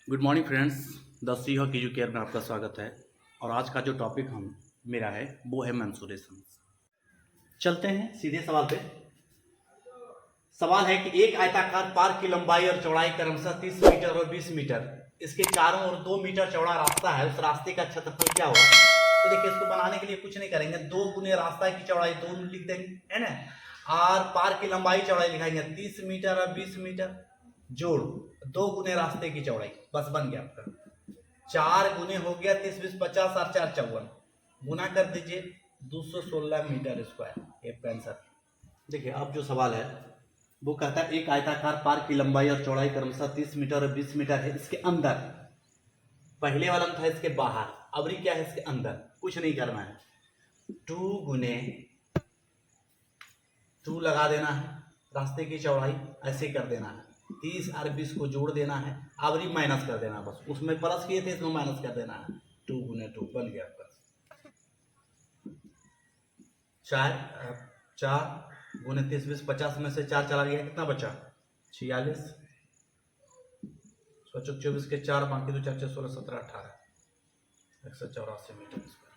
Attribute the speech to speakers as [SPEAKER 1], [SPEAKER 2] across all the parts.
[SPEAKER 1] Good morning friends, the Sea Hawk Edu Care में आपका स्वागत है। और आज का जो टॉपिक मेरा है वो है मेंसुरेशन। चलते हैं सीधे सवाल पे। सवाल है कि एक आयताकार पार्क की लंबाई और चौड़ाई क्रमशः 30 मीटर और 20 मीटर, इसके चारों ओर 2 मीटर चौड़ा रास्ता है, उस रास्ते का क्षेत्रफल क्या होगा। तो देखिए, इसको बनाने के लिए कुछ नहीं करेंगे, 2 गुने रास्ता की चौड़ाई 2 लिख देंगे, है ना। और पार्क की लंबाई चौड़ाई लिखाएंगे 30 मीटर और 20 मीटर, जोड़ 2 गुने रास्ते की चौड़ाई, बस बन गया आपका। 4 गुने हो गया 30 20 50 और 4 54, गुना कर दीजिए 216 मीटर स्क्वायर, ये आंसर। देखिए, अब जो सवाल है वो कहता है एक आयताकार पार्क की लंबाई और चौड़ाई क्रमशः 30 मीटर और 20 मीटर है, इसके अंदर। पहले वाला था इसके बाहर, अबरी क्या है इसके अंदर। कुछ नहीं करना है, 2 गुने 2 लगा देना है, रास्ते की चौड़ाई ऐसे कर देना है, 30 और 20 को जोड़ देना है, आवरी माइनस कर देना, बस उसमें प्लस किए थे इसमें माइनस कर देना है। 2 गुने 2 बन गया आपका 4 गुने 30 20 50 में से 4 चला गया, कितना बचा 46, 24 के 4 बाकी 2 4 6 16 17 18, 184 मीटर स्क्वायर।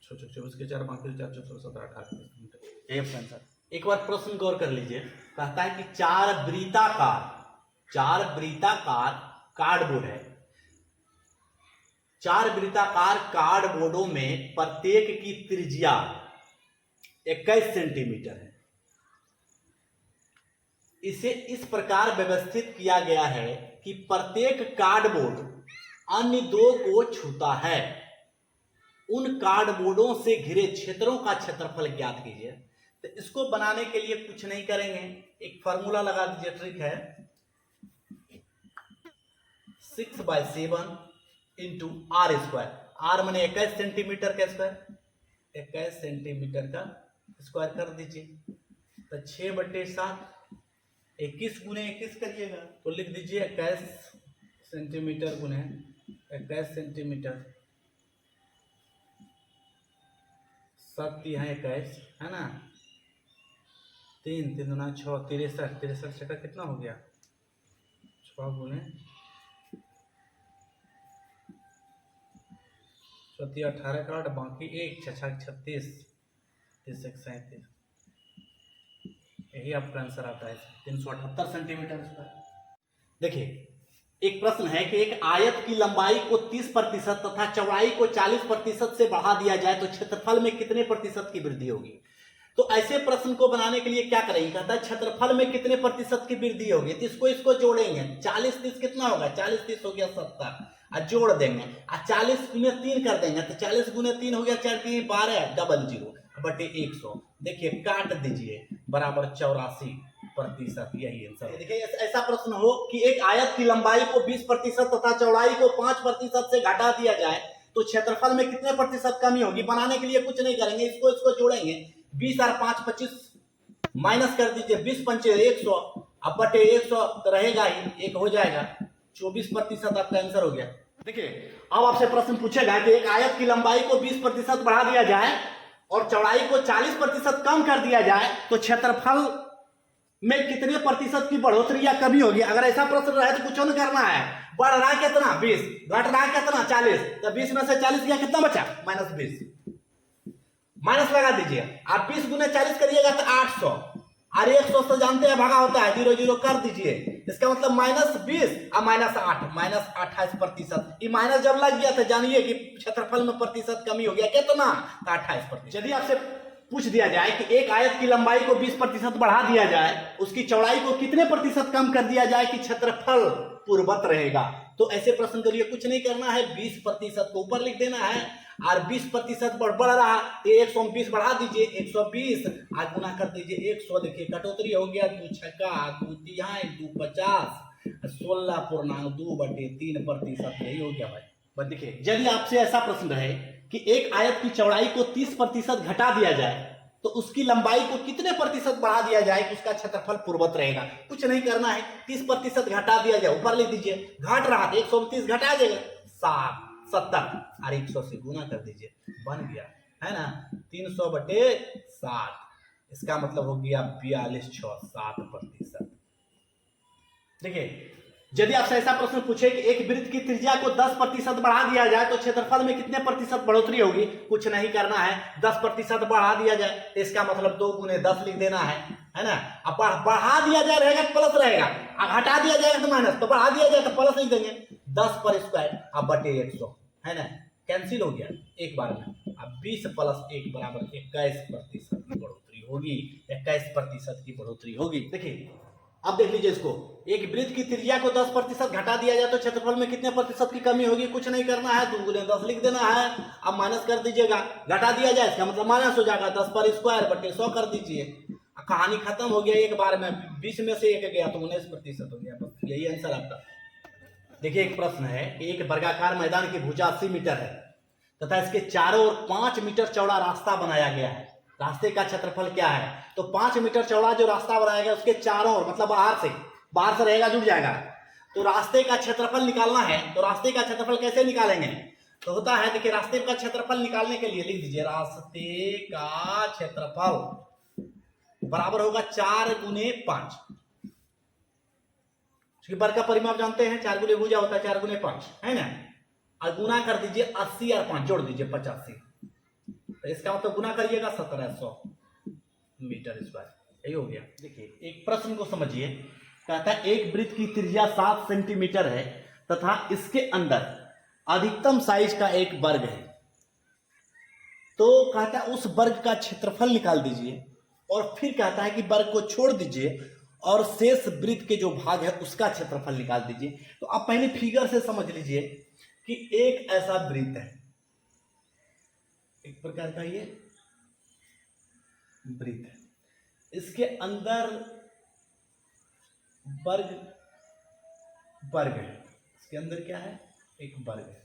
[SPEAKER 1] 24 के 4 बाकी 2 4 6 16 17 18 मीटर, ये आंसर। एक बार प्रश्न गौर कर लीजिए, कहता है कि 4 वृत्ताकार कार्डबोर्ड है। 4 वृत्ताकार कार्डबोर्डों में प्रत्येक की त्रिज्या 21 सेंटीमीटर है। इसे इस प्रकार व्यवस्थित किया गया है कि प्रत्येक कार्डबोर्ड अन्य 2 को छूता है। उन कार्डबोर्डों से घिरे क्षेत्रों का क्षेत्रफल ज्ञात कीजिए। तो इसको बनाने के लिए कुछ नहीं करेंगे, एक फॉर्मूला लगा दीजिए, ट्रिक है 6/7 इंटू आर स्क्वायर। आर माने 21 सेंटीमीटर का स्क्वायर, 21 सेंटीमीटर का स्क्वायर कर दीजिए। तो 6/7, 21 गुने 21 करिएगा तो लिख दीजिए 21 सेंटीमीटर गुने 21 सेंटीमीटर, 7 है 21, है ना, 3 3 दूना 6, 63 63 छक्का कितना हो गया 6 गुने 18 का 8 बाकी 1 6 6 36 30 37, यही आपका आंसर आता है 378 सेंटीमीटर स्क्वायर। देखिए, एक प्रश्न है कि एक आयत की लंबाई को 30% तथा चौड़ाई को 40% से बढ़ा दिया जाए तो क्षेत्रफल में कितने प्रतिशत की वृद्धि होगी। तो ऐसे प्रश्न को बनाने के लिए क्या करेंगे, कहता है क्षेत्रफल में कितने प्रतिशत की वृद्धि होगी। तो इसको जोड़ेंगे, 40 30 कितना होगा 40 30 हो गया 70, और जोड़ देंगे, और 40 गुने 3 कर देंगे तो 40 गुने 3 हो गया 4 3 12 00 बटे 100। देखिए काट दीजिए, बराबर 84%, यही आंसर। देखिए, ऐसा प्रश्न हो कि एक आयत की लंबाई को 20% तथा चौड़ाई को 5% से घटा दिया जाए तो क्षेत्रफल में कितने प्रतिशत कमी होगी। बनाने के लिए कुछ नहीं करेंगे, इसको जोड़ेंगे, 20 और 5 25, माइनस कर दीजिए, 20 पंचे 100, अब बटे 100 तो रहेगा ही, एक हो जाएगा, 24% आपका आंसर हो गया। देखिए, अब आपसे प्रश्न पूछेगा कि एक आयत की लंबाई को 20% बढ़ा दिया जाए और चौड़ाई को 40% कम कर दिया जाए तो क्षेत्रफल में कितने प्रतिशत की बढ़ोतरी या कमी होगी। अगर ऐसा प्रश्न रहे तो कुछ नहीं करना है, बढ़ रहा है कितना 20, घट रहा है कितना 40, तो 20 में से 40 गया कितना बचा -20, माइनस लगा दीजिए। आप 20 गुने 40 करिएगा तो 800, और 100 से जानते हैं भागा होता है 0 0 कर दीजिए, इसका मतलब -20 और -8, -28%। ये माइनस जब लग गया तो जानिए कि क्षेत्रफल में प्रतिशत कमी हो गया, कितना 28%। यदि आपसे पूछ दिया जाए कि एक आयत की लंबाई को 20% बढ़ा दिया जाए, उसकी चौड़ाई को कितने प्रतिशत कम कर दिया जाए कि क्षेत्रफल पूर्ववत रहेगा, तो ऐसे प्रश्न के लिए कुछ नहीं करना है, 20% को ऊपर लिख देना है, और 20% बढ़ रहा तो 120 बढ़ा दीजिए, 120 आज गुना कर दीजिए 100। देखिए कटौती हो गया, 2 छक्का 2 तिहाई 2 50, 16.2/3%, यही हो गया भाई। बस देखिए, यदि आपसे ऐसा प्रश्न रहे कि एक आयत की चौड़ाई को 30% घटा दिया जाए तो उसकी लंबाई को कितने प्रतिशत बढ़ा दिया जाए कि उसका क्षेत्रफल पूर्ववत रहेगा, कुछ नहीं करना है, 30% घटा दिया जाए, ऊपर लिख दीजिए, घट रहा था 129 घटा देगा 70, और 100 से गुना कर दीजिए, बन गया, है ना, 300/60, इसका मतलब हो गया 42 6 7%। देखिए, यदि आपसे ऐसा प्रश्न पूछे कि एक वृत्त की त्रिज्या को 10% बढ़ा दिया जाए तो क्षेत्रफल में कितने प्रतिशत बढ़ोतरी होगी, कुछ नहीं करना है, 10% बढ़ा दिया जाए तो इसका मतलब 2 गुने 10 लिख देना है ना। अब बढ़ा दिया जाए रहेगा तो प्लस रहेगा, हटा दिया जाएगा तो माइनस, तो बढ़ा दिया जाए तो प्लस लिख देंगे 10 पर स्क्वायर अब बटे 100 है ना, कैंसिल हो गया एक बार में। अब 20 प्लस 1 बराबर 21% की बढ़ोतरी होगी, 21% की बढ़ोतरी होगी। देखिए अब देख लीजिए इसको, एक वृत्त की त्रिज्या को 10% घटा दिया जाए तो क्षेत्रफल में कितने प्रतिशत की कमी होगी, कुछ नहीं करना है, 2 गुने 10 लिख देना है। अब माइनस कर दीजिएगा, घटा दिया जाए इसका मतलब माइनस हो जाएगा, 10 पर स्क्वायर बटे 100 कर दीजिए, कहानी खत्म हो गया एक बार में। 20 में से 1 गया तो 19% हो गया, बस यही आंसर आपका। देखिए एक प्रश्न है कि एक वर्गाकार मैदान की भुजा 80 मीटर है तथा इसके चारों ओर 5 मीटर चौड़ा रास्ता बनाया गया है, रास्ते का क्षेत्रफल क्या है। तो 5 मीटर चौड़ा जो रास्ता बनाया गया उसके चारों ओर मतलब बाहर से रहेगा, जुड़ जाएगा, तो रास्ते का क्षेत्रफल निकालना है। तो रास्ते का क्षेत्रफल कैसे निकालेंगे, तो होता है देखिए रास्ते का क्षेत्रफल निकालने के लिए लिख दीजिए रास्ते का क्षेत्रफल बराबर होगा 4 गुने 5, वर्ग का परिमाप जानते हैं, 4 गुने भुजा होता है 4 गुने 5 है ना, और गुना कर दीजिए 80 और 5 जोड़ दीजिए 85, तो इसका मतलब गुना करिएगा 1700 मीटर स्क्वायर, यही हो गया। देखिए एक प्रश्न को समझिए, कहता है एक वृत्त की त्रिज्या 7 सेंटीमीटर है तथा इसके अंदर अधिकतम साइज का एक वर्ग है, तो कहता है उस वर्ग का क्षेत्रफल निकाल दीजिए, और फिर कहता है कि वर्ग को छोड़ दीजिए और शेष वृत्त के जो भाग है उसका क्षेत्रफल निकाल दीजिए। तो आप पहले फिगर से समझ लीजिए कि एक ऐसा वृत्त है, एक प्रकार का ये वृत्त है, इसके अंदर वर्ग है, इसके अंदर क्या है, एक वर्ग है।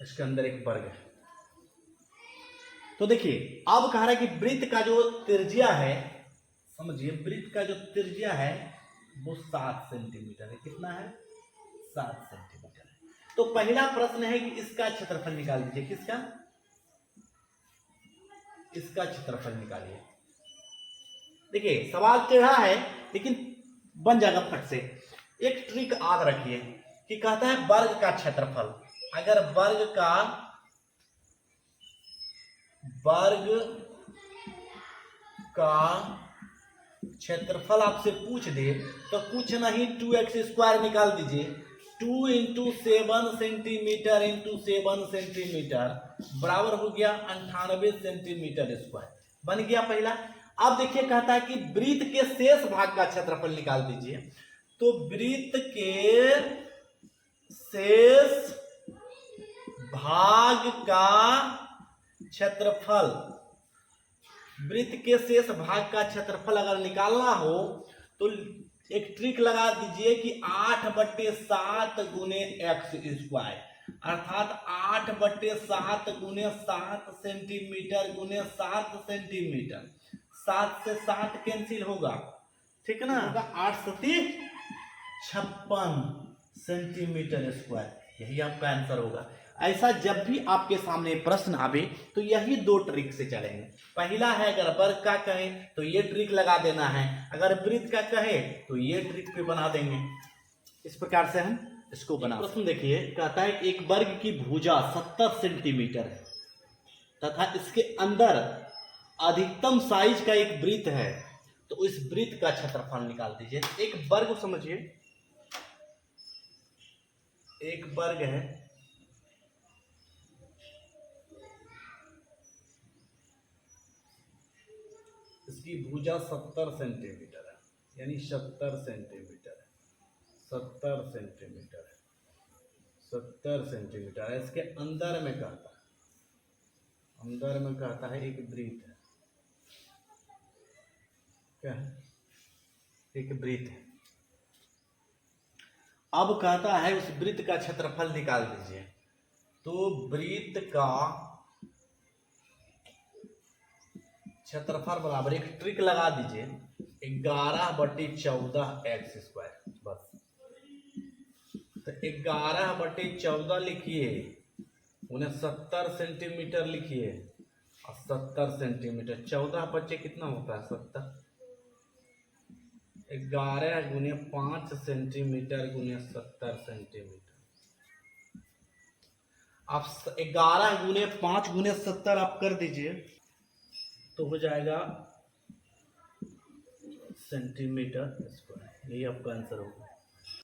[SPEAKER 1] इसके अंदर एक वर्ग है। तो देखिए अब कह रहा है कि वृत्त का जो त्रिज्या है, समझिए वृत्त का जो त्रिज्या है वो 7 सेंटीमीटर है। कितना है, 7 सेंटीमीटर है। तो पहला प्रश्न है कि इसका क्षेत्रफल निकाल दीजिए, किसका, इसका क्षेत्रफल निकालिए। देखिए सवाल टेढ़ा है लेकिन बन जाएगा फट से। एक ट्रिक याद रखिए कि कहता है वर्ग का क्षेत्रफल, अगर वर्ग का क्षेत्रफल आपसे पूछ दे तो कुछ नहीं 2x² निकाल दीजिए, 2 × 7 सेंटीमीटर × 7 सेंटीमीटर बराबर हो गया 98 सेंटीमीटर स्क्वायर, बन गया पहला। अब देखिए कहता है कि वृत्त के शेष भाग का क्षेत्रफल निकाल दीजिए, तो वृत्त के शेष भाग का क्षेत्रफल, वृत्त के शेष भाग का क्षेत्रफल अगर निकालना हो तो एक ट्रिक लगा दीजिए कि 8/7 गुने x², अर्थात 8/7 गुने 7 सेंटीमीटर गुने 7 सेंटीमीटर, 7 से 7 कैंसिल होगा, ठीक है ना, 8 × 56 सेंटीमीटर स्क्वायर, यही आपका आंसर होगा। ऐसा जब भी आपके सामने प्रश्न आवे तो यही 2 ट्रिक से चलेंगे। पहला है अगर वर्ग का कहे तो ये ट्रिक लगा देना है, अगर वृत्त का कहे तो ये ट्रिक पे बना देंगे। इस प्रकार से हम इसको बना। प्रश्न देखिए कहता है एक वर्ग की भुजा 70 सेंटीमीटर है तथा इसके अंदर अधिकतम साइज का एक वृत्त है, तो इस वृत्त का क्षेत्रफल निकाल दीजिए। एक वर्ग समझिए, एक वर्ग है, इसकी भुजा 70 सेंटीमीटर है, यानी 70 सेंटीमीटर है, 70 सेंटीमीटर है, 70 सेंटीमीटर है। इसके अंदर में कहता है, अंदर में कहता है एक वृत्त है, क्या है, एक वृत्त है। अब कहता है उस वृत्त का क्षेत्रफल निकाल दीजिए, तो वृत्त का क्षेत्रफल बराबर, एक ट्रिक लगा दीजिए, 11/14 x², बस। तो 11/14 लिखिए, उन्हें 70 सेंटीमीटर लिखिए, और 70 सेंटीमीटर 14 कितना होता है 70, 11 गुने 5 सेंटीमीटर गुने 70 सेंटीमीटर। आप 11 गुने 5 गुने 70 आप कर दीजिए तो हो जाएगा सेंटीमीटर स्क्वायर, यही आपका आंसर होगा।